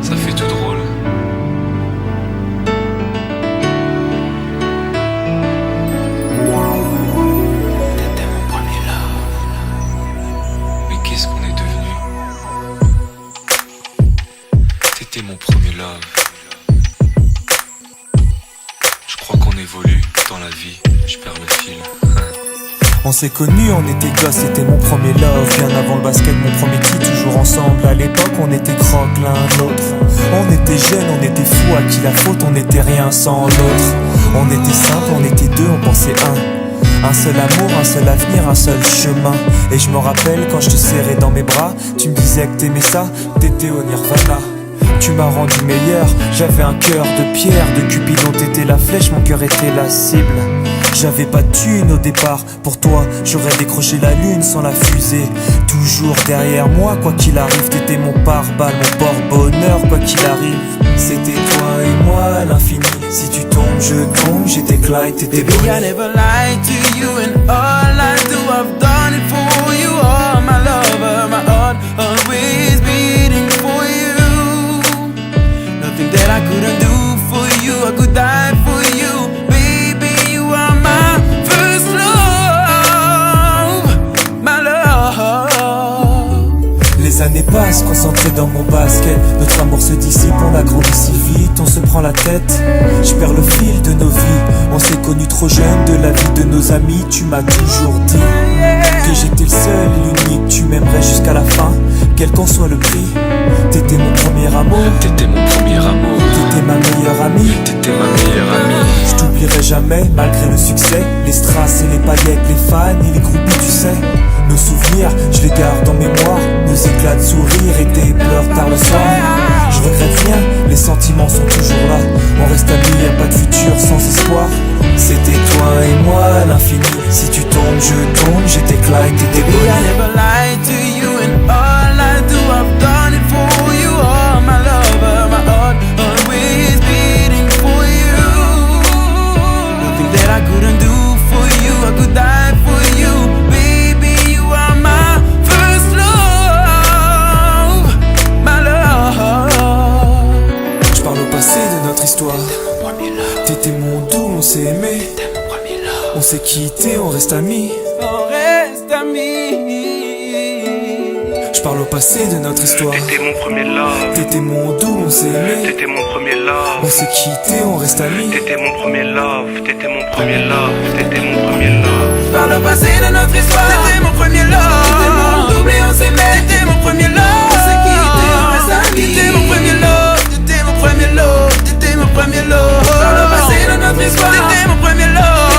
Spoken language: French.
Ça fait tout drôle. T'étais mon premier love. Mais qu'est-ce qu'on est devenu? T'étais mon premier love. Je crois qu'on évolue dans la vie. Je perds le fil. On s'est connus, on était gosses, c'était mon premier love. Bien avant le basket, mon premier titre, toujours ensemble. À l'époque, on était croque l'un l'autre. On était jeunes, on était fous, à qui la faute, on n'était rien sans l'autre. On était simple, on était deux, on pensait un seul amour, un seul avenir, un seul chemin. Et je me rappelle quand je te serrais dans mes bras, tu me disais que t'aimais ça, t'étais au Nirvana. Tu m'as rendu meilleur, j'avais un cœur de pierre, de Cupidon t'étais la flèche, mon cœur était la cible. J'avais pas de thune au départ, pour toi j'aurais décroché la lune sans la fusée. Toujours derrière moi, quoi qu'il arrive, t'étais mon pare-balles, mon porte-bonheur, quoi qu'il arrive. C'était toi et moi à l'infini, si tu tombes je tombe, j'étais Clyde, t'étais Baby, Bonnie. I never lied to you, and all I do, I've done it for you. Oh, my lover, my heart always beating for you. Nothing that I couldn't do for you, I could die for you. Baby, you are my first love, my love. Les années passent, concentrées dans mon basket. Notre amour se dissipe, on a grandi si vite, on se prend la tête. Je perds le fil de nos vies. On s'est connus trop jeunes, de la vie de nos amis. Tu m'as toujours dit que j'étais le seul et l'unique. Tu m'aimerais jusqu'à la fin, quel qu'en soit le prix. T'étais mon premier amour, T'étais mon premier amour. t'étais ma meilleure amie. T'étais ma meilleure amie. Je t'oublierai jamais, malgré le succès. Les strass et les paillettes, les fans et les groupies, tu sais. Nos souvenirs, je les garde en mémoire. Nos éclats de sourire et tes pleurs tard le soir. Je regrette rien, les sentiments sont toujours là. On reste amis, y'a pas de futur sans espoir. C'était toi et moi à l'infini. Si tu tombes, je tombe, j'étais Clyde, t'étais Baby, I Bonnie. never lied to you, and all I do, I've done it for you. Oh, my lover, my heart always beating for you. Nothing that I couldn't do for you, I could die for you. Baby, you are my first love, my love. Je parle au passé de notre histoire. Mon premier love. T'étais mon doux, on s'est aimé. T'étais mon premier love. On s'est quitté, on reste amis. On reste amis. Je parle au passé de notre histoire. T'étais mon premier love, T'étais mon doux, on s'est aimé. t'étais mon premier love, On s'est quitté, on reste amis. t'étais mon premier love, t'étais mon premier love, t'étais mon premier love. Par le passé de notre histoire, t'étais mon premier love. T'étais mon double et on s'aimait. T'étais mon premier love. On s'est quitté, on reste amis. T'étais mon premier love. T'étais mon premier love. T'étais mon premier love. Par le passé de notre histoire, t'étais mon premier love.